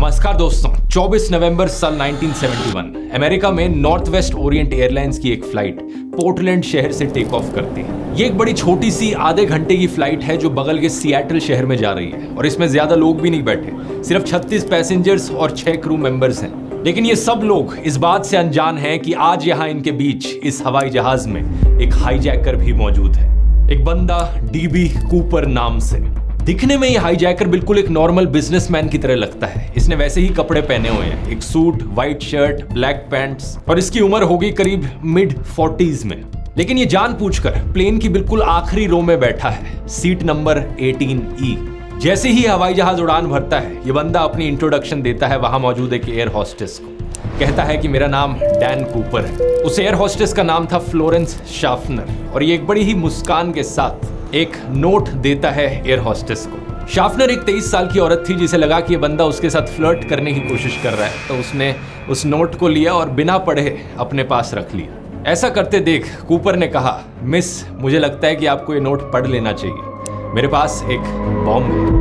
नमस्कार दोस्तों, 24 नवंबर साल 1971 अमेरिका में नॉर्थ वेस्ट ओरिएंट एयरलाइंस की एक फ्लाइट पोर्टलैंड शहर से टेक ऑफ करती है। ये एक बड़ी छोटी सी आधे घंटे की फ्लाइट है जो बगल के सिएटल शहर में जा रही है और इसमें ज्यादा लोग भी नहीं बैठे, सिर्फ 36 पैसेंजर्स और 6 क्रू मेंबर्स हैं। लेकिन ये सब लोग इस बात से अनजान हैं कि आज यहाँ इनके बीच इस हवाई जहाज में एक हाईजैकर भी मौजूद है, एक बंदा डीबी कूपर नाम से। दिखने में ये हाईजैकर बिल्कुल एक नॉर्मल बिजनेसमैन की तरह लगता है। इसने वैसे ही कपड़े पहने हुए हैं, एक suit, white shirt, black pants, और इसकी उम्र होगी करीब मिड 40s में। लेकिन ये जानबूझकर प्लेन की बिल्कुल आखिरी रो में बैठा है, सीट नंबर 18E। जैसे ही हवाई जहाज उड़ान भरता है, ये बंदा अपनी इंट्रोडक्शन देता है वहां मौजूद एक एयर होस्टेस को। कहता है कि मेरा नाम डैन कूपर है। उस एयर होस्टेस का नाम था फ्लोरेंस शाफनर, और ये एक बड़ी ही मुस्कान के साथ एक नोट देता है एयर होस्टेस को। शाफनर एक 23 साल की औरत थी जिसे लगा कि ये बंदा उसके साथ फ्लर्ट करने की कोशिश कर रहा है, तो उसने उस नोट को लिया और बिना पढ़े अपने पास रख लिया। ऐसा करते देख कूपर ने कहा, मिस, मुझे लगता है कि आपको ये नोट पढ़ लेना चाहिए, मेरे पास एक बॉम्ब है।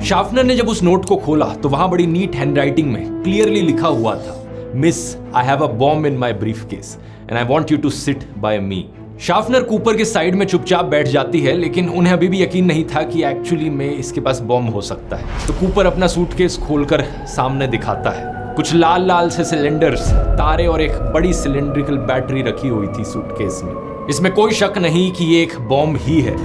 शाफनर ने जब उस नोट को खोला तो वहां बड़ी नीट हैंडराइटिंग में क्लियरली लिखा हुआ था, miss, I have a bomb in my briefcase and I want you to sit by me. Schaffner Cooper के साइड में चुपचाप बैठ जाती है, लेकिन उन्हें अभी भी यकीन नहीं था कि एक्चुअली में इसके पास बॉम्ब हो सकता है। तो कूपर अपना सूटकेस खोलकर सामने दिखाता है। कुछ लाल लाल से सिलेंडर्स, तारे और एक बड़ी सिलेंड्रिकल बैटरी रखी हुई थी सूटकेस में। इसमें कोई शक नहीं कि ये एक बॉम्ब ही है।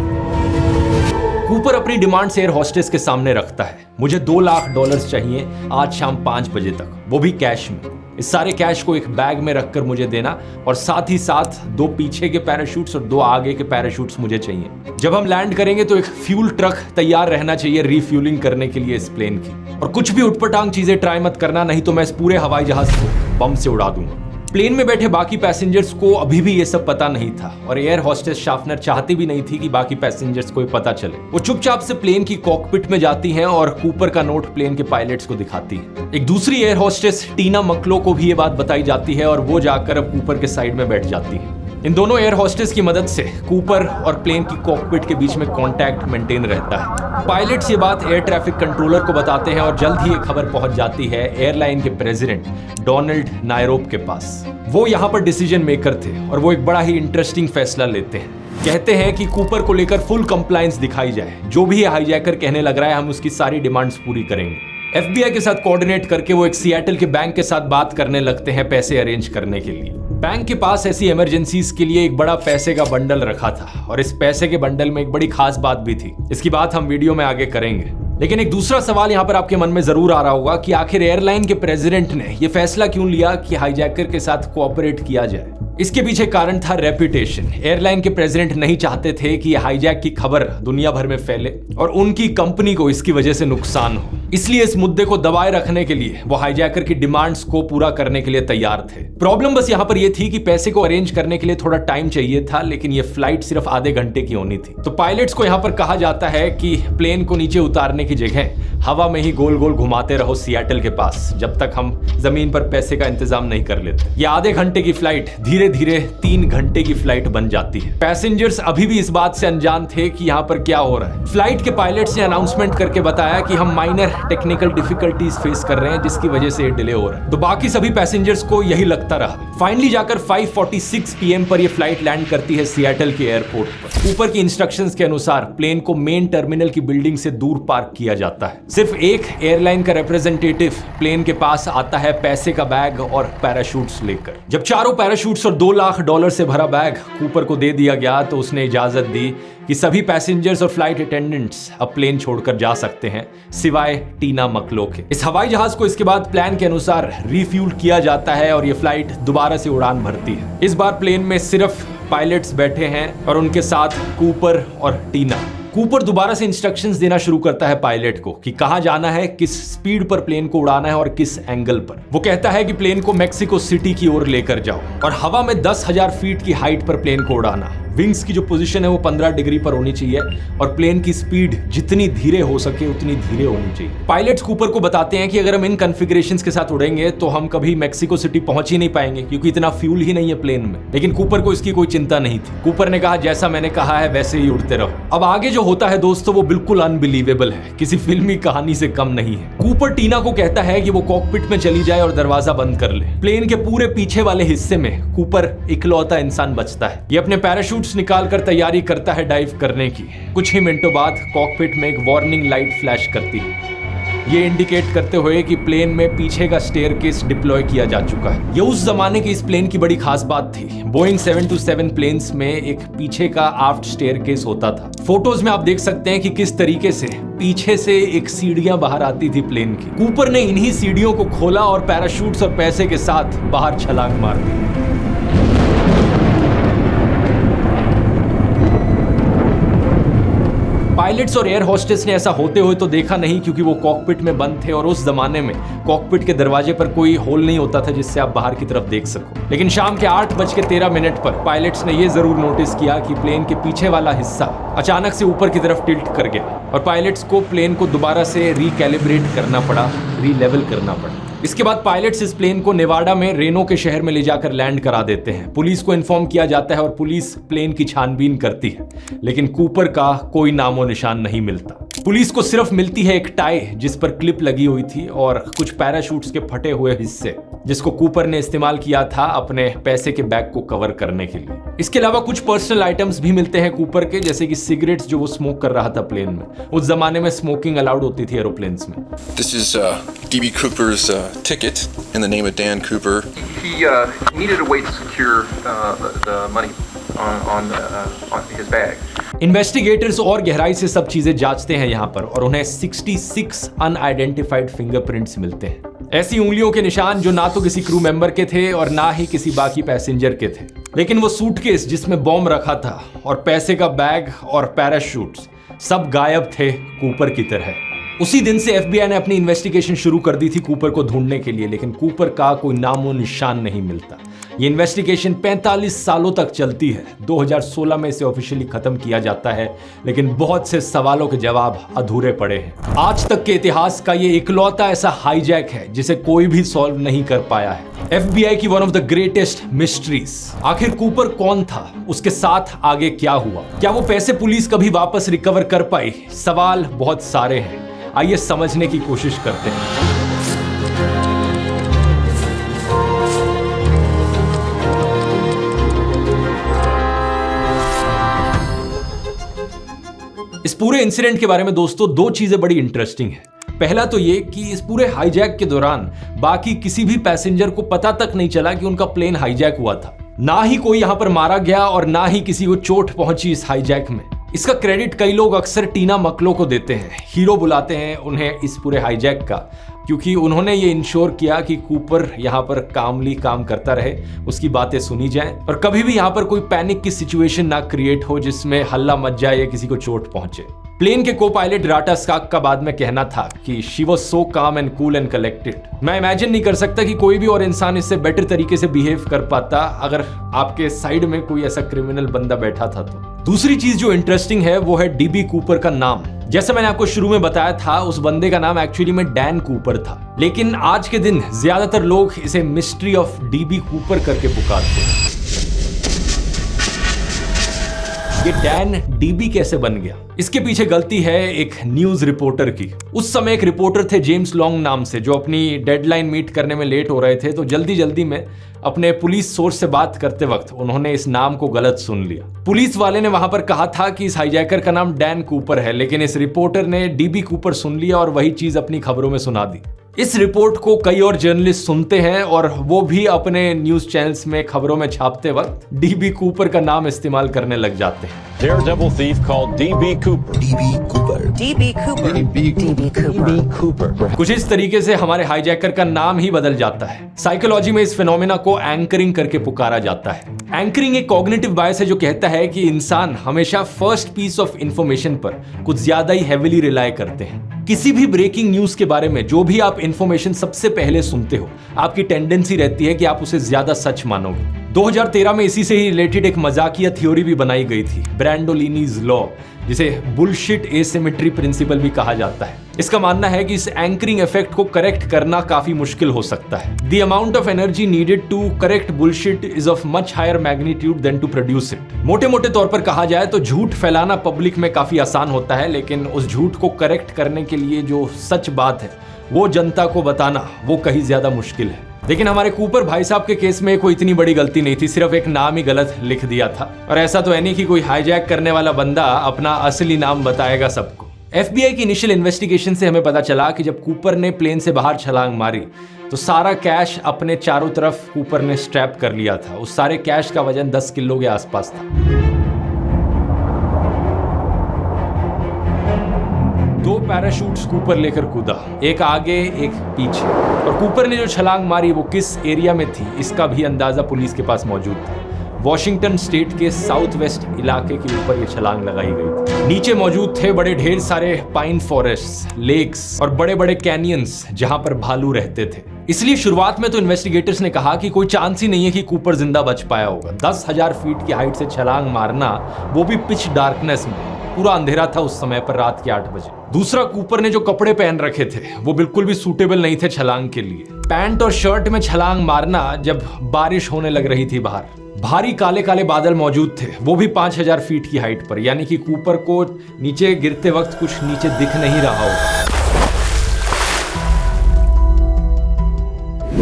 कूपर अपनी डिमांड एयर होस्टेस के सामने रखता है, मुझे $2 लाख चाहिए आज शाम 5 बजे तक, वो भी कैश में। इस सारे कैश को एक बैग में रखकर मुझे देना, और साथ ही साथ 2 पीछे के पैराशूट्स और 2 आगे के पैराशूट्स मुझे चाहिए। जब हम लैंड करेंगे तो एक फ्यूल ट्रक तैयार रहना चाहिए रिफ्यूलिंग करने के लिए इस प्लेन की, और कुछ भी उटपटांग चीजें ट्राई मत करना, नहीं तो मैं इस पूरे हवाई जहाज को बम से उड़ा दूंगा। प्लेन में बैठे बाकी पैसेंजर्स को अभी भी ये सब पता नहीं था, और एयर होस्टेस शाफनर चाहती भी नहीं थी कि बाकी पैसेंजर्स को पता चले। वो चुपचाप से प्लेन की कॉकपिट में जाती हैं और कूपर का नोट प्लेन के पायलट्स को दिखाती है। एक दूसरी एयर होस्टेस टीना मकलो को भी ये बात बताई जाती है, और वो जाकर अब कूपर के साइड में बैठ जाती है। इन दोनों एयर होस्टेस की मदद से कूपर और प्लेन की कॉकपिट के बीच में कांटेक्ट मेंटेन रहता है। पायलट्स ये बात एयर ट्रैफिक कंट्रोलर को बताते हैं, और जल्द ही ये खबर पहुंच जाती है एयरलाइन के प्रेसिडेंट डोनाल्ड नायरोब के पास। वो यहाँ पर डिसीजन मेकर थे, और वो एक बड़ा ही इंटरेस्टिंग फैसला लेते हैं। कहते हैं कि कूपर को लेकर फुल कंप्लायंस दिखाई जाए, जो भी हाईजैकर कहने लग रहा है हम उसकी सारी डिमांड्स पूरी करेंगे। FBI के साथ कोऑर्डिनेट करके वो एक सिएटल के बैंक के साथ बात करने लगते हैं पैसे अरेंज करने के लिए। बैंक के पास ऐसी इमरजेंसीज के लिए एक बड़ा पैसे का बंडल रखा था, और इस पैसे के बंडल में एक बड़ी खास बात भी थी। इसकी बात हम वीडियो में आगे करेंगे। लेकिन एक दूसरा सवाल यहाँ पर आपके मन में जरूर आ रहा होगा कि आखिर एयरलाइन के प्रेसिडेंट ने यह फैसला क्यों लिया कि हाईजैकर के साथ कोऑपरेट किया जाए। इसके पीछे कारण था रेपुटेशन। एयरलाइन के प्रेसिडेंट नहीं चाहते थे कि हाईजैक की खबर दुनिया भर में फैले और उनकी कंपनी को इसकी वजह से नुकसान हो, इसलिए इस मुद्दे को दबाए रखने के लिए वो हाईजैकर की डिमांड्स को पूरा करने के लिए तैयार थे। प्रॉब्लम बस यहाँ पर यह थी कि पैसे को अरेंज करने के लिए थोड़ा टाइम चाहिए था, लेकिन ये फ्लाइट सिर्फ आधे घंटे की होनी थी। तो पायलट्स को यहाँ पर कहा जाता है कि प्लेन को नीचे उतारने की जगह हवा में ही गोल गोल घुमाते रहो सिएटल के पास, जब तक हम जमीन पर पैसे का इंतजाम नहीं कर लेते। ये आधे घंटे की फ्लाइट धीरे धीरे 3 घंटे की फ्लाइट बन जाती है। पैसेंजर्स अभी भी इस बात से अनजान थे कि यहाँ पर क्या हो रहा है। फ्लाइट के पायलट्स ने अनाउंसमेंट करके बताया कि हम माइनर टेक्निकल डिफिकल्टीज फेस कर रहे हैं, जिसकी वजह से ये डिले हो रहा है। तो बाकी सभी पैसेंजर्स को यही लगता रहा। फाइनली जाकर 5:46 PM पर ये फ्लाइट लैंड करती है सिएटल के एयरपोर्ट पर। ऊपर की इंस्ट्रक्शंस के अनुसार प्लेन को मेन टर्मिनल की बिल्डिंग से दूर पार्क किया जाता है। सिर्फ एक एयरलाइन का रिप्रेजेंटेटिव प्लेन के पास आता है पैसे का बैग और पैराशूट्स लेकर। जब चारों पैराशूट्स और $2 लाख से भरा बैग कूपर को दे दिया गया, तो उसने इजाजत दी कि सभी पैसेंजर्स और फ्लाइट अटेंडेंट्स अब प्लेन छोड़कर जा सकते हैं, सिवाय टीना मकलो के। इस हवाई जहाज को इसके बाद प्लान के अनुसार रिफ्यूल किया जाता है और ये फ्लाइट दोबारा से उड़ान भरती है। इस बार प्लेन में सिर्फ पायलट्स बैठे हैं और उनके साथ कूपर और टीना। कूपर दोबारा से इंस्ट्रक्शंस देना शुरू करता है पायलट को कि कहां जाना है, किस स्पीड पर प्लेन को उड़ाना है और किस एंगल पर। वो कहता है कि प्लेन को मेक्सिको सिटी की ओर लेकर जाओ और हवा में 10,000 फीट की हाइट पर प्लेन को उड़ाना। विंग्स की जो पोजीशन है वो 15 डिग्री पर होनी चाहिए और प्लेन की स्पीड जितनी धीरे हो सके उतनी धीरे होनी चाहिए। पायलट्स कूपर को बताते हैं कि अगर हम इन कॉन्फ़िगरेशंस के साथ उड़ेंगे तो हम कभी मेक्सिको सिटी पहुंच ही नहीं पाएंगे क्योंकि इतना फ्यूल ही नहीं है प्लेन में। लेकिन कूपर को इसकी कोई चिंता नहीं थी। कूपर ने कहा जैसा मैंने कहा है वैसे ही उड़ते रहो। अब आगे जो होता है दोस्तों वो बिल्कुल अनबिलीवेबल है, किसी फिल्मी कहानी से कम नहीं है। कूपर टीना को कहता है कि वो कॉकपिट में चली जाए और दरवाजा बंद कर ले। प्लेन के पूरे पीछे वाले हिस्से में कूपर इकलौता इंसान बचता है। ये अपने पैराशूट्स निकालकर तैयारी करता है डाइव करने की। कुछ ही मिनटों बाद कॉकपिट में एक वार्निंग लाइट फ्लैश करती है, ये इंडिकेट करते हुए कि प्लेन में पीछे का स्टेयरकेस डिप्लॉय किया जा चुका है। ये उस जमाने की इस प्लेन की बड़ी खास बात थी। बोइंग 727 प्लेन्स में एक पीछे का आफ्ट स्टेयरकेस होता था। फोटोज में आप देख सकते हैं कि किस तरीके से पीछे से एक सीढ़ियां बाहर आती थी प्लेन की। कूपर ने इन्हीं सीढ़ियों को खोला और पैराशूट्स और पैसे के साथ बाहर छलांग मार दी। पायलट्स और एयर होस्टेस ने ऐसा होते हुए तो देखा नहीं क्योंकि वो कॉकपिट में बंद थे और उस जमाने में कॉकपिट के दरवाजे पर कोई होल नहीं होता था जिससे आप बाहर की तरफ देख सको। लेकिन शाम के 8:13 पर पायलट्स ने ये जरूर नोटिस किया कि प्लेन के पीछे वाला हिस्सा अचानक से ऊपर की तरफ टिल्ट कर गया और पायलट्स को प्लेन को दोबारा से रिकैलिब्रेट करना पड़ा, रीलेवल करना पड़ा। इसके बाद पायलट्स इस प्लेन को नेवाडा में रेनो के शहर में ले जाकर लैंड करा देते हैं। पुलिस को इन्फॉर्म किया जाता है और पुलिस प्लेन की छानबीन करती है, लेकिन कूपर का कोई नामो निशान नहीं मिलता। पुलिस को सिर्फ मिलती है एक टाई जिस पर क्लिप लगी हुई थी और कुछ पैराशूट्स के फटे हुए हिस्से जिसको कूपर ने इस्तेमाल किया था अपने पैसे के बैग को कवर करने के लिए। इसके अलावा कुछ पर्सनल आइटम्स भी मिलते हैं कूपर के, जैसे कि सिगरेट्स जो वो स्मोक कर रहा था प्लेन में। उस जमाने में स्मोकिंग अलाउड होती थी एरोप्लेन्स में। This is D.B. Cooper's ticket in the name of Dan Cooper. He needed a way to secure the money on his bag. Investigators और गहराई से सब चीजें जांचते हैं यहाँ पर और उन्हें 66 अनआइडेंटिफाइड फिंगरप्रिंट्स मिलते हैं। ऐसी उंगलियों के निशान जो ना तो किसी क्रू मेंबर के थे और ना ही किसी बाकी पैसेंजर के थे। लेकिन वो सूटकेस जिसमें बॉम्ब रखा था और पैसे का बैग और पैराशूट्स सब गायब थे कूपर की तरह। उसी दिन से FBI ने अपनी इन्वेस्टिगेशन शुरू कर दी थी कूपर को ढूंढने के लिए, लेकिन कूपर का कोई नामो निशान नहीं मिलता। ये इन्वेस्टिगेशन 45 सालों तक चलती है। 2016 में इसे ऑफिशियली खत्म किया जाता है, लेकिन बहुत से सवालों के जवाब अधूरे पड़े हैं। आज तक के इतिहास का ये इकलौता ऐसा हाईजैक है जिसे कोई भी सॉल्व नहीं कर पाया है। FBI की one of the greatest mysteries. आखिर कूपर कौन था, उसके साथ आगे क्या हुआ, क्या वो पैसे पुलिस कभी वापस रिकवर कर पाई? सवाल बहुत सारे हैं, आइए समझने की कोशिश करते हैं। इस पूरे इंसिडेंट के बारे में दोस्तों दो चीजें बड़ी इंटरेस्टिंग है। पहला तो ये कि इस पूरे हाईजैक के दौरान बाकी किसी भी पैसेंजर को पता तक नहीं चला कि उनका प्लेन हाईजैक हुआ था। ना ही कोई यहां पर मारा गया और ना ही किसी को चोट पहुंची इस हाईजैक में। इसका क्रेडिट कई लोग अक्सर टीना मकलो को देते हैं, हीरो बुलाते हैं उन्हें इस पूरे हाईजैक का, क्योंकि उन्होंने ये इंश्योर किया कि कूपर यहाँ पर कामली काम करता रहे, उसकी बातें सुनी जाएं और कभी भी यहाँ पर कोई पैनिक की सिचुएशन ना क्रिएट हो जिसमें हल्ला मच जाए या किसी को चोट पहुंचे। प्लेन के को पायलट राटा स्काक का बाद में कहना था कि शी वाज सो काम एंड कूल एंड कलेक्टेड। मैं इमेजिन नहीं कर सकता कि कोई भी और इंसान इससे बेटर तरीके से बिहेव कर पाता अगर आपके साइड में कोई ऐसा क्रिमिनल बंदा बैठा था तो। दूसरी चीज जो इंटरेस्टिंग है वो है डीबी कूपर का नाम। जैसे मैंने आपको शुरू में बताया था, उस बंदे का नाम एक्चुअली में डैन कूपर था, लेकिन आज के दिन ज्यादातर लोग इसे मिस्ट्री ऑफ डीबी कूपर करके पुकारते हैं। ये डैन डीबी कैसे बन गया, इसके पीछे गलती है एक न्यूज रिपोर्टर की। उस समय एक रिपोर्टर थे जेम्स लॉन्ग नाम से, जो अपनी डेडलाइन मीट करने में लेट हो रहे थे, तो जल्दी में अपने पुलिस सोर्स से बात करते वक्त उन्होंने इस नाम को गलत सुन लिया। पुलिस वाले ने वहां पर कहा था कि इस हाईजैकर का नाम डैन कूपर है, लेकिन इस रिपोर्टर ने डीबी कूपर सुन लिया और वही चीज अपनी खबरों में सुना दी। इस रिपोर्ट को कई और जर्नलिस्ट सुनते हैं और वो भी अपने न्यूज चैनल्स में खबरों में छापते वक्त डीबी कूपर का नाम इस्तेमाल करने लग जाते हैं। Daredevil thief called D.B. Cooper. D.B. Cooper. D.B. Cooper. D.B. Cooper. कुछ इस तरीके से हमारे हाईजैकर का नाम ही बदल जाता है। साइकोलॉजी में इस फिनोमेना को एंकरिंग करके पुकारा जाता है। एंकरिंग एक कॉग्निटिव बायस है जो कहता है कि इंसान हमेशा फर्स्ट पीस ऑफ इंफॉर्मेशन पर कुछ ज्यादा ही हेविली रिलाय करते हैं। किसी भी ब्रेकिंग न्यूज के बारे में जो भी आप इंफॉर्मेशन सबसे पहले सुनते हो, आपकी टेंडेंसी रहती है कि आप उसे ज्यादा सच मानोगे। 2013 में इसी से ही रिलेटेड एक मजाकिया थ्योरी भी बनाई गई थी, ब्रैंडोलिनीज लॉ, जिसे बुलशिट एसिमेट्री प्रिंसिपल भी कहा जाता है। इसका मानना है कि इस एंकरिंग इफेक्ट को करेक्ट करना काफी मुश्किल हो सकता है। The amount of energy needed to correct bullshit is of much higher magnitude than to produce it. मोटे मोटे तौर पर कहा जाए तो झूठ फैलाना पब्लिक में काफी आसान होता है, लेकिन उस झूठ को करेक्ट करने के लिए जो सच बात है वो जनता को बताना वो कहीं ज्यादा मुश्किल है। लेकिन हमारे कूपर भाई साहब के केस में कोई इतनी बड़ी गलती नहीं थी, सिर्फ एक नाम ही गलत लिख दिया था। और ऐसा तो है नहीं कि कोई हाईजैक करने वाला बंदा अपना असली नाम बताएगा सबको। FBI की इनिशियल इन्वेस्टिगेशन से हमें पता चला कि जब कूपर ने प्लेन से बाहर छलांग मारी तो सारा कैश अपने चारों तरफ कूपर ने स्ट्रैप कर लिया था। उस सारे कैश का वजन 10 किलो के आसपास था। 2 पैराशूट्स कूपर लेकर कूदा, एक आगे एक पीछे। और कूपर ने जो छलांग मारी वो किस एरिया में थी इसका भी अंदाजा पुलिस के पास मौजूद था। वॉशिंगटन स्टेट के साउथ वेस्ट इलाके के ऊपर ये छलांग लगाई गई थी। नीचे मौजूद थे बड़े ढेर सारे पाइन फॉरेस्ट, लेक्स और बड़े बड़े कैनियंस जहां पर भालू रहते थे। इसलिए शुरुआत में तो इन्वेस्टिगेटर्स ने कहा कि कोई चांस ही नहीं है कि कूपर जिंदा बच पाया होगा। 10,000 फीट की हाइट से छलांग मारना, वो भी पिच डार्कनेस में, पूरा अंधेरा था उस समय पर, रात के 8 बजे। दूसरा, कूपर ने जो कपड़े पहन रखे थे वो बिल्कुल भी सूटेबल नहीं थे छलांग के लिए। पैंट और शर्ट में छलांग मारना जब बारिश होने लग रही थी बाहर। भारी काले काले बादल मौजूद थे, वो भी 5,000 फीट की हाइट पर, यानी कि कूपर को नीचे गिरते वक्त कुछ नीचे दिख नहीं रहा होगा।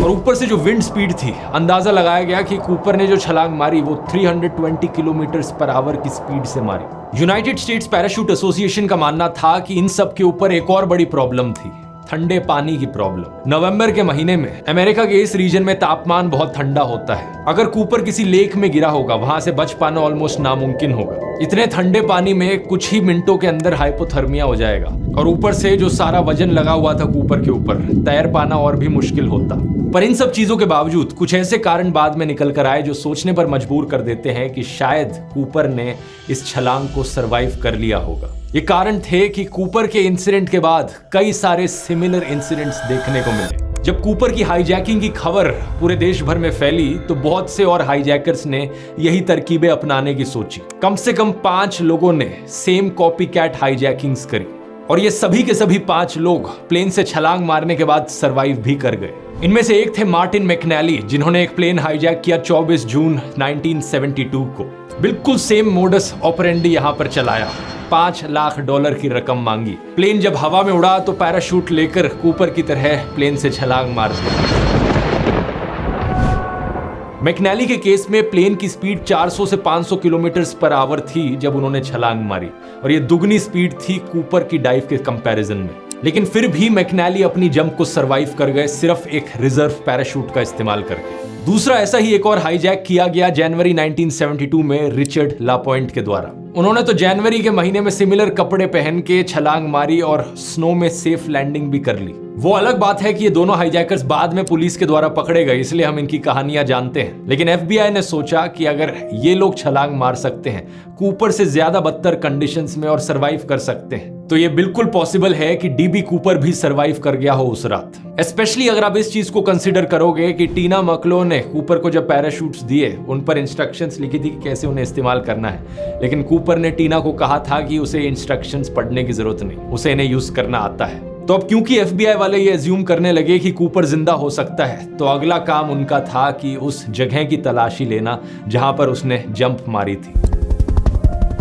और ऊपर से जो विंड स्पीड थी, अंदाजा लगाया गया कि कूपर ने जो छलांग मारी वो 320 किलोमीटर पर आवर की स्पीड से मारी। यूनाइटेड स्टेट्स पैराशूट एसोसिएशन का मानना था कि इन सब के ऊपर एक और बड़ी प्रॉब्लम थी, ठंडे पानी की प्रॉब्लम। नवंबर के महीने में अमेरिका के इस रीजन में तापमान बहुत ठंडा होता है। अगर कूपर किसी लेक में गिरा होगा, वहां से बच पाना ऑलमोस्ट नामुमकिन होगा। इतने ठंडे पानी में कुछ ही मिनटों के अंदर हाइपोथर्मिया हो जाएगा, और ऊपर से जो सारा वजन लगा हुआ था कूपर के ऊपर, तैर पाना और भी मुश्किल होता। पर इन सब चीजों के बावजूद कुछ ऐसे कारण बाद में निकल कर आए जो सोचने पर मजबूर कर देते हैं कि शायद कूपर ने इस छलांग को सरवाइव कर लिया होगा। ये कारण थे कि कूपर के इंसिडेंट के बाद कई सारे सिमिलर इंसिडेंट्स देखने को मिले। जब कूपर की हाईजैकिंग की खबर पूरे देश भर में फैली तो बहुत से और हाईजैकर्स ने यही तरकीबें अपनाने की सोची। कम से कम 5 लोगों ने सेम कॉपी कैट हाईजैकिंग्स करी, और ये सभी के सभी 5 लोग प्लेन से छलांग मारने के बाद सरवाइव भी कर गए। इनमें से एक थे मार्टिन मैकनैली, जिन्होंने एक प्लेन हाईजैक किया 24 जून 1972 को। बिल्कुल सेम मोडस ऑपरेंडी यहां पर चलाया, $5 लाख की रकम मांगी। प्लेन जब हवा में उड़ा तो पैराशूट लेकर कूपर की तरह प्लेन से छलांग मार दी। मैकनैली के केस में प्लेन की स्पीड 400 से 500 किलोमीटर पर आवर थी जब उन्होंने छलांग मारी, और ये दुगनी स्पीड थी कूपर की डाइव के कंपैरिजन में। लेकिन फिर भी मैकनैली अपनी जंप को सरवाइव कर गए, सिर्फ एक रिजर्व पैराशूट का इस्तेमाल करके। दूसरा ऐसा ही एक और हाईजैक किया गया जनवरी 1972 में रिचर्ड लापॉइंट के द्वारा। उन्होंने तो जनवरी के महीने में सिमिलर कपड़े पहन के छलांग मारी और स्नो में सेफ लैंडिंग भी कर ली। वो अलग बात है कि ये दोनों हाईजैकर्स बाद में पुलिस के द्वारा पकड़े गए, इसलिए हम इनकी कहानियां जानते हैं। लेकिन FBI ने सोचा कि अगर ये लोग छलांग मार सकते हैं कूपर से ज्यादा बदतर कंडीशंस में और सरवाइव कर सकते हैं, तो ये बिल्कुल पॉसिबल है कि DB कूपर भी सरवाइव कर गया हो उस रात। स्पेशली अगर आप इस चीज को कंसीडर करोगे कि टीना मकलो ने कूपर को जब पैराशूट्स दिए, उन पर इंस्ट्रक्शंस लिखी थी कि कैसे उन्हें इस्तेमाल करना है, लेकिन कूपर ने टीना को कहा था कि उसे इंस्ट्रक्शंस पढ़ने की जरूरत नहीं, उसे इन्हें यूज करना आता है। तो अब क्योंकि FBI वाले ये अज्यूम करने लगे कि कूपर जिंदा हो सकता है, तो अगला काम उनका था कि उस जगह की तलाशी लेना जहां पर उसने जंप मारी थी।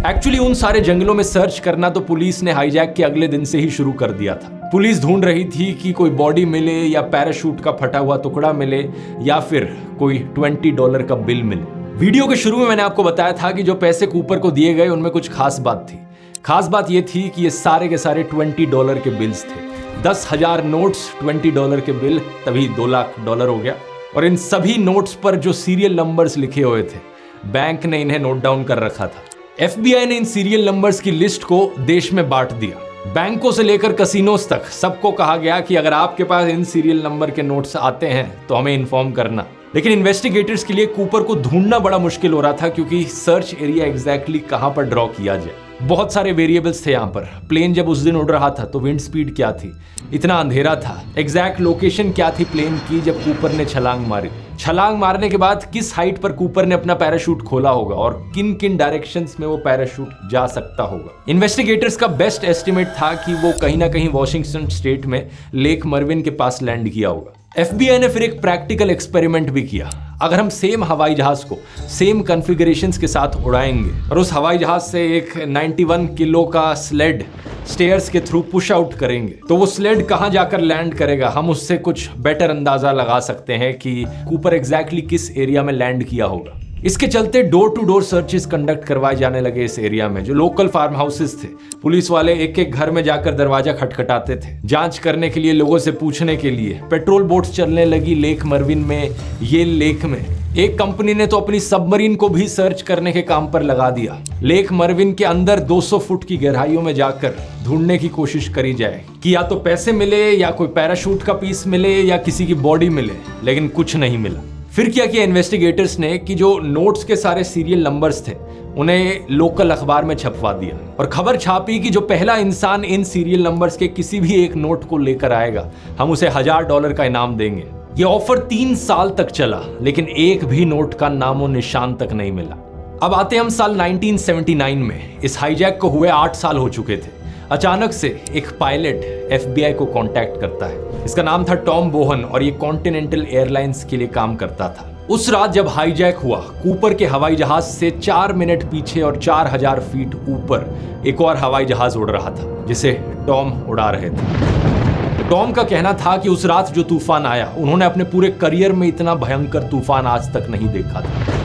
एक्चुअली उन सारे जंगलों में सर्च करना तो पुलिस ने हाईजैक के अगले दिन से ही शुरू कर दिया था। पुलिस ढूंढ रही थी कि कोई बॉडी मिले या पैराशूट का फटा हुआ टुकड़ा मिले या फिर कोई $20 का बिल मिले। वीडियो के शुरू में मैंने आपको बताया था कि जो पैसे कूपर को दिए गए उनमें कुछ खास बात थी। खास बात यह थी कि ये सारे के सारे $20 के बिल्स थे। 10,000 नोट्स, $20 के बिल, तभी $2 लाख हो गया। और इन सभी नोट्स पर जो सीरियल नंबर्स लिखे हुए थे, बैंक ने इन्हें नोट डाउन कर रखा था। FBI ने इन सीरियल नंबर्स की लिस्ट को देश में बांट दिया। बैंकों से लेकर कसिनोज तक सबको कहा गया कि अगर आपके पास इन सीरियल नंबर के नोट्स आते हैं तो हमें इन्फॉर्म करना। लेकिन इन्वेस्टिगेटर्स के लिए कूपर को ढूंढना बड़ा मुश्किल हो रहा था, क्योंकि सर्च एरिया एग्जैक्टली कहां पर ड्रॉ किया जाए। बहुत सारे वेरिएबल्स थे यहाँ पर। प्लेन जब उस दिन उड़ रहा था तो विंड स्पीड क्या थी, इतना अंधेरा था, एग्जैक्ट लोकेशन क्या थी प्लेन की जब कूपर ने छलांग मारी, छलांग मारने के बाद किस हाइट पर कूपर ने अपना पैराशूट खोला होगा और किन किन डायरेक्शंस में वो पैराशूट जा सकता होगा। इन्वेस्टिगेटर्स का बेस्ट एस्टिमेट था कि वो कहीं ना कहीं वॉशिंगटन स्टेट में लेक मर्विन के पास लैंड किया होगा। FBI ने फिर एक प्रैक्टिकल एक्सपेरिमेंट भी किया। अगर हम सेम हवाई जहाज को सेम कॉन्फ़िगरेशंस के साथ उड़ाएंगे और उस हवाई जहाज से एक 91 किलो का स्लेड स्टेयर्स के थ्रू पुश आउट करेंगे तो वो स्लेड कहां जाकर लैंड करेगा, हम उससे कुछ बेटर अंदाजा लगा सकते हैं कि कूपर एग्जैक्टली किस एरिया में लैंड किया होगा। इसके चलते door to door searches conduct करवाए जाने लगे इस एरिया में। जो लोकल फार्म हाउसेस थे, पुलिस वाले एक एक घर में जाकर दरवाजा खटखटाते थे, जांच करने के लिए, लोगों से पूछने के लिए। पेट्रोल बोट्स चलने लगी लेक मर्विन में, ये लेक में। एक कंपनी ने तो अपनी सबमरीन को भी सर्च करने के काम पर लगा दिया। लेक मर्विन के अंदर 200 फुट की गहराइयों में जाकर ढूंढने की कोशिश करी जाए कि या तो पैसे मिले या कोई पैराशूट का पीस मिले या किसी की बॉडी मिले, लेकिन कुछ नहीं मिला। फिर क्या किया इन्वेस्टिगेटर्स ने कि जो नोट्स के सारे सीरियल नंबर्स थे उन्हें लोकल अखबार में छपवा दिया और खबर छापी कि जो पहला इंसान इन सीरियल नंबर्स के किसी भी एक नोट को लेकर आएगा हम उसे $1000 का इनाम देंगे। ये ऑफर 3 साल तक चला, लेकिन एक भी नोट का नामो निशान तक नहीं मिला। अब आते हम साल 1979 में। इस हाईजैक को हुए 8 साल हो चुके थे। अचानक से एक पायलट FBI को कांटेक्ट करता है। इसका नाम था टॉम बोहन और ये कॉन्टिनेंटल एयरलाइंस के लिए काम करता था। उस रात जब हाईजैक हुआ, कूपर के हवाई जहाज से 4 मिनट पीछे और 4000 फीट ऊपर एक और हवाई जहाज उड़ रहा था जिसे टॉम उड़ा रहे थे। टॉम का कहना था कि उस रात जो तूफान आया, उन्होंने अपने पूरे करियर में इतना भयंकर तूफान आज तक नहीं देखा था।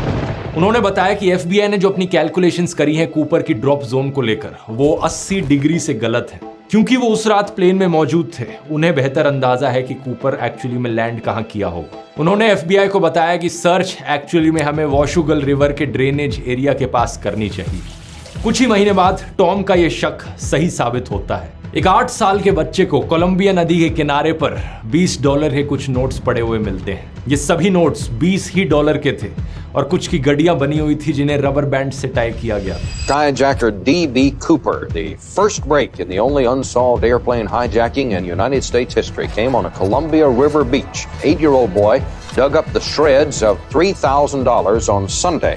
उन्होंने बताया कि FBI ने जो अपनी कैलकुलेशंस करी है कूपर की ड्रॉप जोन को लेकर, वो 80 डिग्री से गलत है। क्योंकि वो उस रात प्लेन में मौजूद थे, उन्हें बेहतर अंदाजा है कि कूपर एक्चुअली में लैंड कहां किया होगा। उन्होंने FBI को बताया कि सर्च एक्चुअली में हमें वॉशुगल रिवर के ड्रेनेज एरिया के पास करनी चाहिए। कुछ ही महीने बाद टॉम का यह शक सही साबित होता है। एक 8 साल के बच्चे को कोलंबिया नदी के किनारे पर $20 के कुछ नोट्स पड़े हुए मिलते हैं। ये सभी नोट्स $20 के थे और कुछ की गड्डियां बनी हुई थी जिन्हें रबर बैंड से टाई किया गया। Skyjacker D.B. Cooper, the first break in the only unsolved airplane hijacking in United States history, came on a Columbia River beach. 8-year-old boy dug up the shreds of $3,000 on Sunday.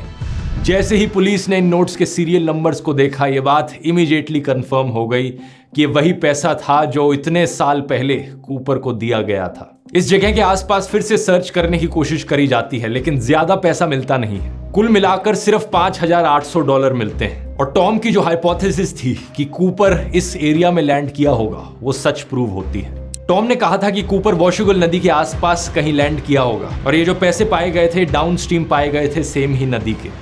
जैसे ही police ने इन notes के serial numbers को देखा, ये बात immediately confirm हो गई कि वही पैसा था जो इतने साल पहले कूपर को दिया गया था। इस जगह के आसपास फिर से सर्च करने की कोशिश करी जाती है, लेकिन ज्यादा पैसा मिलता नहीं है। कुल मिलाकर सिर्फ $5,800 मिलते हैं। और टॉम की जो हाइपोथेसिस थी कि कूपर इस एरिया में लैंड किया होगा, वो सच प्रूव होती है। टॉम ने कहा था कि कूपर वॉशुगल नदी के आसपास कहीं लैंड किया होगा और ये जो पैसे पाए गए थे डाउनस्ट्रीम पाए गए थे सेम ही नदी के।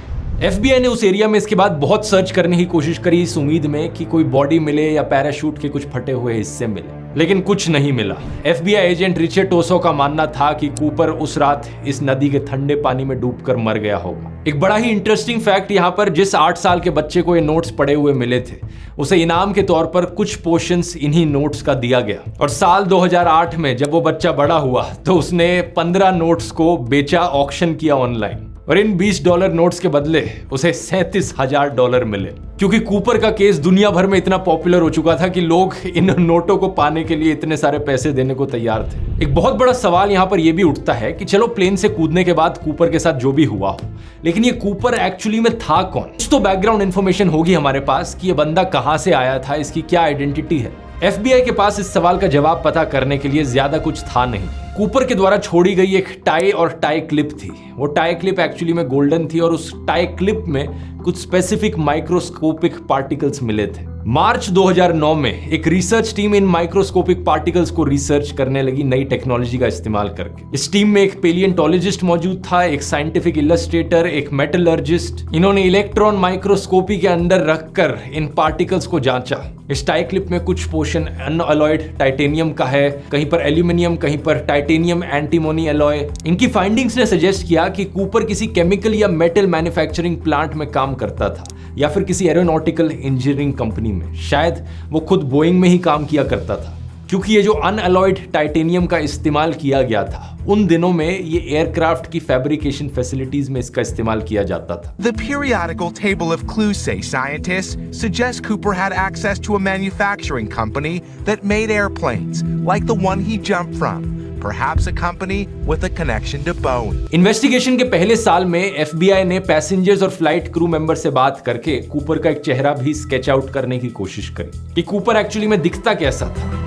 FBI ने उस एरिया में इसके बाद बहुत सर्च करने की कोशिश करी इस उम्मीद में कि कोई बॉडी मिले या पैराशूट के कुछ फटे हुए हिस्से मिले, लेकिन कुछ नहीं मिला। FBI एजेंट रिचर्ड टोसो का मानना था कि कूपर उस रात इस नदी के ठंडे पानी में डूबकर मर गया होगा। एक बड़ा ही इंटरेस्टिंग फैक्ट यहाँ पर, जिस 8 साल के बच्चे को ये नोट्स पड़े हुए मिले थे, उसे इनाम के तौर पर कुछ पोर्शंस इन्हीं नोट्स का दिया गया। और साल 2008 में जब वो बच्चा बड़ा हुआ तो उसने 15 नोट्स को बेचा, ऑक्शन किया ऑनलाइन, और इन $20 नोट्स के बदले उसे $37,000 मिले। क्योंकि कूपर का केस दुनिया भर में इतना पॉपुलर हो चुका था कि लोग इन नोटों को पाने के लिए इतने सारे पैसे देने को तैयार थे। एक बहुत बड़ा सवाल यहाँ पर यह भी उठता है कि चलो प्लेन से कूदने के बाद कूपर के साथ जो भी हुआ हो, लेकिन ये कूपर एक्चुअली में था कौन? कुछ तो बैकग्राउंड इन्फॉर्मेशन होगी हमारे पास कि ये बंदा कहाँ से आया था, इसकी क्या आइडेंटिटी है। FBI के पास इस सवाल का जवाब पता करने के लिए ज्यादा कुछ था नहीं। कूपर के द्वारा छोड़ी गई एक टाई और टाई क्लिप थी। वो टाई क्लिप एक्चुअली में गोल्डन थी और उस टाई क्लिप में कुछ स्पेसिफिक माइक्रोस्कोपिक पार्टिकल्स मिले थे। मार्च 2009 में एक रिसर्च टीम इन माइक्रोस्कोपिक पार्टिकल्स को रिसर्च करने लगी नई टेक्नोलॉजी का इस्तेमाल करके। इस टीम में एक पेलियंटोलॉजिस्ट मौजूद था, एक साइंटिफिक इलस्ट्रेटर, एक मेटलर्जिस्ट। इन्होंने इलेक्ट्रॉन माइक्रोस्कोपी के अंदर रखकर इन पार्टिकल्स को जांचा। इस टाई क्लिप में कुछ पोर्शन अनअलॉयड टाइटेनियम का है, कहीं पर एल्यूमिनियम, कहीं पर टाइटेनियम एंटीमोनी अलॉय। इनकी फाइंडिंग्स ने सजेस्ट किया कि कूपर किसी केमिकल या मेटल मैन्युफैक्चरिंग प्लांट में काम करता था या फिर किसी एरोनॉटिकल इंजीनियरिंग कंपनी में। शायद वो खुद बोइंग में ही काम किया करता था। क्योंकि ये जो अनअलॉयड टाइटेनियम का इस्तेमाल किया गया था, उन दिनों में ये एयरक्राफ्ट की फैब्रिकेशन फैसिलिटीज में इसका इस्तेमाल किया जाता था। The periodical table of clues, say scientists, suggests Cooper had access to a manufacturing company that made airplanes, like the one he jumped from. Perhaps a company with a connection to Boeing. Investigation के पहले साल में FBI ने passengers और flight crew member से बात करके Cooper का एक चेहरा भी स्केच आउट करने की कोशिश करी कि कूपर एक्चुअली में दिखता कैसा था।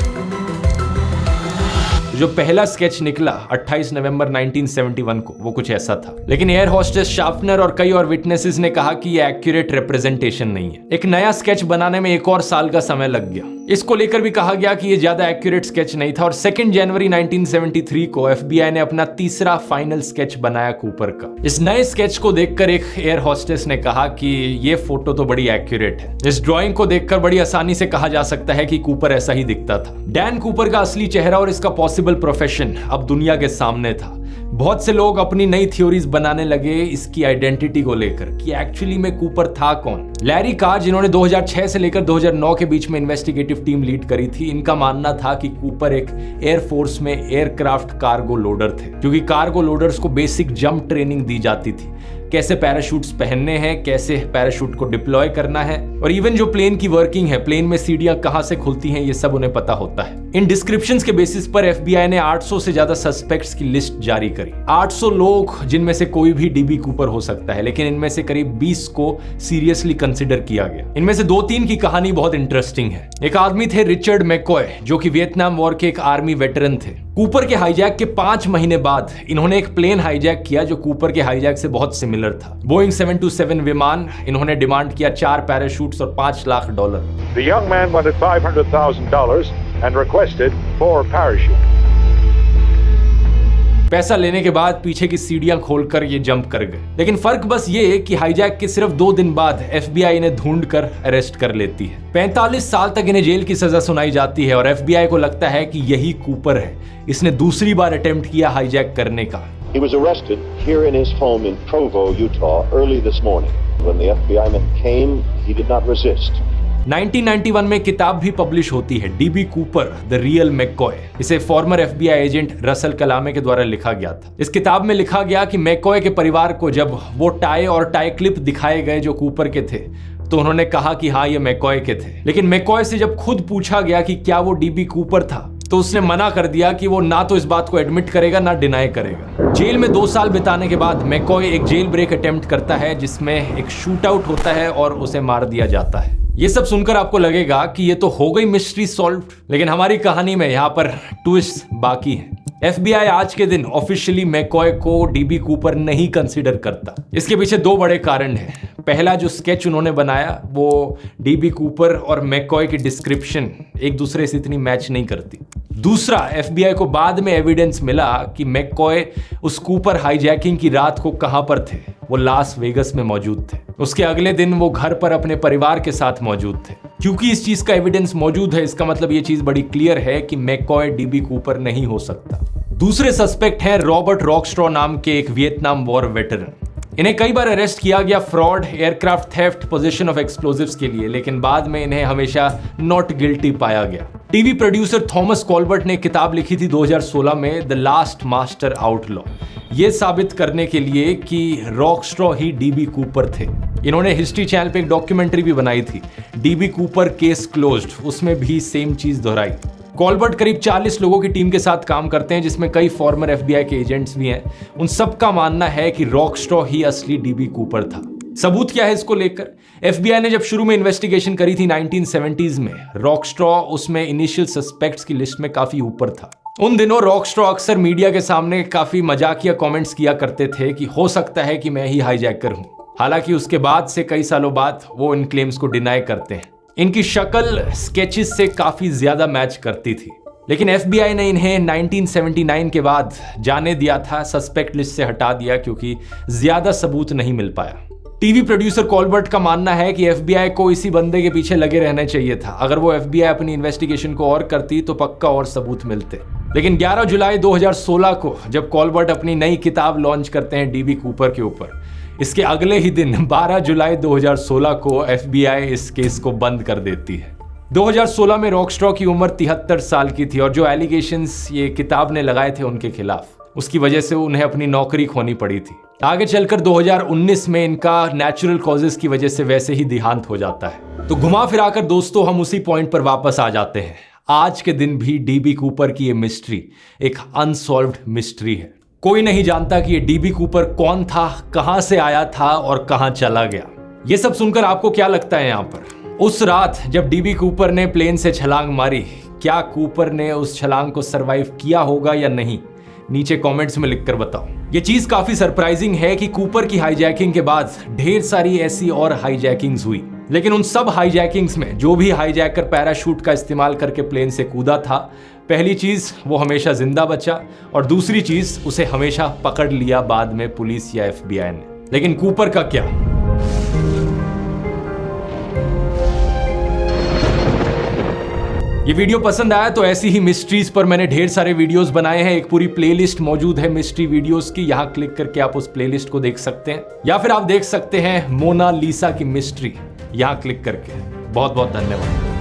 जो पहला स्केच निकला 28 नवंबर 1971 को, वो कुछ ऐसा था। लेकिन एयर होस्टेस शार्पनर और कई और विटनेसेस ने कहा कि ये एक्यूरेट रिप्रेजेंटेशन नहीं है। एक नया स्केच बनाने में 1 और साल का समय लग गया। इसको लेकर भी कहा गया कि ये ज्यादा एक्यूरेट स्केच नहीं था और 2 जनवरी 1973 को एफबीआई ने अपना तीसरा फाइनल स्केच बनाया कूपर का। इस नए स्केच को देखकर एक एयर होस्टेस ने कहा कि ये फोटो तो बड़ी एक्यूरेट है। इस ड्राइंग को देखकर बड़ी आसानी से कहा जा सकता है कि कूपर ऐसा ही दिखता था। डैन कूपर का असली चेहरा और इसका पॉसिबल प्रोफेशन अब दुनिया के सामने था। बहुत से लोग अपनी नई थ्योरीज बनाने लगे इसकी आइडेंटिटी को लेकर कि एक्चुअली में कूपर था कौन। लैरी कार, जिन्होंने 2006 से लेकर 2009 के बीच में इन्वेस्टिगेटिव टीम लीड करी थी, इनका मानना था कि कूपर एक एयरफोर्स में एयरक्राफ्ट कार्गो लोडर थे, क्योंकि कार्गो लोडर्स को बेसिक जंप ट्रेनिंग दी जाती थी, कैसे पैराशूट्स पहनने हैं, कैसे पैराशूट को डिप्लॉय करना है, और इवन जो प्लेन की वर्किंग है, प्लेन में सीढ़ियां कहां से खुलती हैं, ये सब उन्हें पता होता है। इन डिस्क्रिप्शंस के बेसिस पर एफबीआई ने 800 से ज्यादा सस्पेक्ट्स की लिस्ट जारी करी। 800 लोग जिनमें से कोई भी डीबी कूपर हो सकता है, लेकिन इनमें से करीब 20 को सीरियसली कंसिडर किया गया। इनमें से 2-3 की कहानी बहुत इंटरेस्टिंग है। एक आदमी थे रिचर्ड मैककॉय, जो कि वियतनाम वॉर के एक आर्मी वेटरन थे। कूपर के हाईजैक के 5 महीने बाद इन्होंने एक प्लेन हाईजैक किया जो कूपर के हाईजैक से बहुत सिमिलर था। बोइंग 727 विमान। इन्होंने डिमांड किया 4 पैराशूट्स और $5 lakh. The young man wanted $500,000 and requested 4 parachutes. पैसा लेने के बाद पीछे की सीढ़ियां खोलकर ये जंप कर गए। लेकिन फर्क बस ये कि हाईजैक के सिर्फ 2 दिन बाद एफबीआई इन्हें ढूंढ कर अरेस्ट कर लेती है। 45 साल तक इन्हें जेल की सजा सुनाई जाती है और एफबीआई को लगता है कि यही कूपर है। इसने दूसरी बार अटेम्प्ट किया हाईजैक करने का। He was arrested here in his home in Provo, Utah, early this morning. When the FBI men came, he did not resist. 1991 में किताब भी पब्लिश होती है, dB Cooper the real McCoy. इसे फॉर्मर एफबीआई एजेंट रसल कलामे के द्वारा लिखा गया था। इस किताब में लिखा गया कि मैककॉय के परिवार को जब वो टाई और टाई क्लिप दिखाए गए जो कूपर के थे, तो उन्होंने कहा कि हाँ, ये मैककॉय के थे। लेकिन मैककॉय से जब खुद पूछा गया कि क्या वो डीबी कूपर था, तो उसने मना कर दिया कि वो ना तो इस बात को एडमिट करेगा ना डिनाई करेगा। जेल में 2 साल बिताने के बाद मैककॉय एक जेल ब्रेक अटेम्प्ट करता है, जिसमें एक शूट आउट होता है और उसे मार दिया जाता है। ये सब सुनकर आपको लगेगा कि ये तो हो गई मिस्ट्री सॉल्व, लेकिन हमारी कहानी में यहाँ पर ट्विस्ट बाकी है। एफबीआई आज के दिन ऑफिशियली मैककॉय को डीबी कूपर नहीं कंसीडर करता। इसके पीछे 2 बड़े कारण हैं। पहला, जो स्केच उन्होंने बनाया वो डीबी कूपर और मैककॉय की डिस्क्रिप्शन एक दूसरे से इतनी मैच नहीं करती। दूसरा, एफबीआई को बाद में एविडेंस मिला कि मैककॉय उस कूपर हाईजैकिंग की रात को कहां पर थे। वो लास वेगस में मौजूद थे। उसके अगले दिन वो घर पर अपने परिवार के साथ मौजूद थे। क्योंकि इस चीज का एविडेंस मौजूद है, इसका मतलब ये चीज बड़ी क्लियर है कि मैककॉय डीबी कूपर नहीं हो सकता। दूसरे सस्पेक्ट हैं रॉबर्ट रॉकस्ट्रॉ नाम के एक वियतनाम वॉर वेटरन। इन्हें कई बार अरेस्ट किया गया fraud, aircraft theft, position of explosives के लिए, लेकिन बाद में इन्हें हमेशा नॉट गिल्टी पाया गया। टीवी प्रोड्यूसर थॉमस कॉल्बर्ट ने किताब लिखी थी 2016 में, द लास्ट मास्टर आउटलॉ, ये साबित करने के लिए कि रॉकस्ट्रॉ ही डीबी कूपर थे। इन्होंने हिस्ट्री चैनल पे एक डॉक्यूमेंट्री भी बनाई थी, डीबी कूपर केस क्लोज्ड, उसमें भी सेम चीज दोहराई। कॉल्बर्ट करीब 40 लोगों की टीम के साथ काम करते हैं, जिसमें कई फॉर्मर एफबीआई के एजेंट्स भी हैं। उन सबका मानना है कि रॉकस्ट्रॉ ही असली डीबी कूपर था। सबूत क्या है इसको लेकर? एफबीआई ने जब शुरू में इन्वेस्टिगेशन करी थी 1970s में, रॉकस्ट्रॉ उसमें इनिशियल सस्पेक्ट्स की लिस्ट में काफी ऊपर था। उन दिनों रॉकस्ट्रॉ अक्सर मीडिया के सामने काफी मजाकिया कमेंट्स किया करते थे कि हो सकता है कि मैं ही हाईजैकर हूं। हालांकि उसके बाद से कई सालों बाद वो इन क्लेम्स को डिनाई करते हैं। इनकी शक्ल स्केचेस से काफी ज्यादा मैच करती थी, लेकिन एफबीआई ने इन्हें 1979 के बाद जाने दिया था, सस्पेक्ट लिस्ट से हटा दिया क्योंकि ज्यादा सबूत नहीं मिल पाया। टीवी प्रोड्यूसर कॉल्बर्ट का मानना है कि एफबीआई को इसी बंदे के पीछे लगे रहना चाहिए था। अगर वो एफबीआई अपनी इन्वेस्टिगेशन को और करती तो पक्का और सबूत मिलते। लेकिन 11 जुलाई 2016 को जब कॉल्बर्ट अपनी नई किताब लॉन्च करते हैं डीबी कूपर के ऊपर, इसके अगले ही दिन 12 जुलाई 2016 को एफबीआई इस केस को बंद कर देती है। 2016 में रॉकस्ट्रॉ की उम्र 73 साल की थी और जो एलिगेशंस ये किताब ने लगाए थे उनके खिलाफ, उसकी वजह से उन्हें अपनी नौकरी खोनी पड़ी थी। आगे चलकर 2019 में इनका नेचुरल कॉजेस की वजह से वैसे ही देहांत हो जाता है। तो घुमा फिराकर दोस्तों हम उसी पॉइंट पर वापस आ जाते हैं। आज के दिन भी डीबी कूपर की ये मिस्ट्री एक अनसॉल्व्ड मिस्ट्री है। कोई नहीं जानता कि ये डीबी कूपर कौन था, कहां से आया था और कहां चला गया। ये सब सुनकर आपको क्या लगता है यहाँ पर? उस रात जब डीबी कूपर ने प्लेन से छलांग मारी, क्या कूपर ने उस छलांग को सरवाइव किया होगा या नहीं? नीचे कमेंट्स में लिखकर बताओ। ये चीज काफी सरप्राइजिंग है कि कूपर की हाईजैकिंग के बाद ढेर सारी ऐसी और हाईजैकिंग्स हुई, लेकिन उन सब हाईजैकिंग्स में जो भी हाईजैकर पैराशूट का इस्तेमाल करके प्लेन से कूदा था, पहली चीज वो हमेशा जिंदा बचा और दूसरी चीज उसे हमेशा पकड़ लिया बाद में पुलिस या FBI ने। लेकिन कूपर का क्या? ये वीडियो पसंद आया तो ऐसी ही मिस्ट्रीज पर मैंने ढेर सारे वीडियोस बनाए हैं। एक पूरी प्लेलिस्ट मौजूद है मिस्ट्री वीडियोस की, यहां क्लिक करके आप उस प्लेलिस्ट को देख सकते हैं, या फिर आप देख सकते हैं मोनालिसा की मिस्ट्री, यहां क्लिक करके। बहुत बहुत धन्यवाद।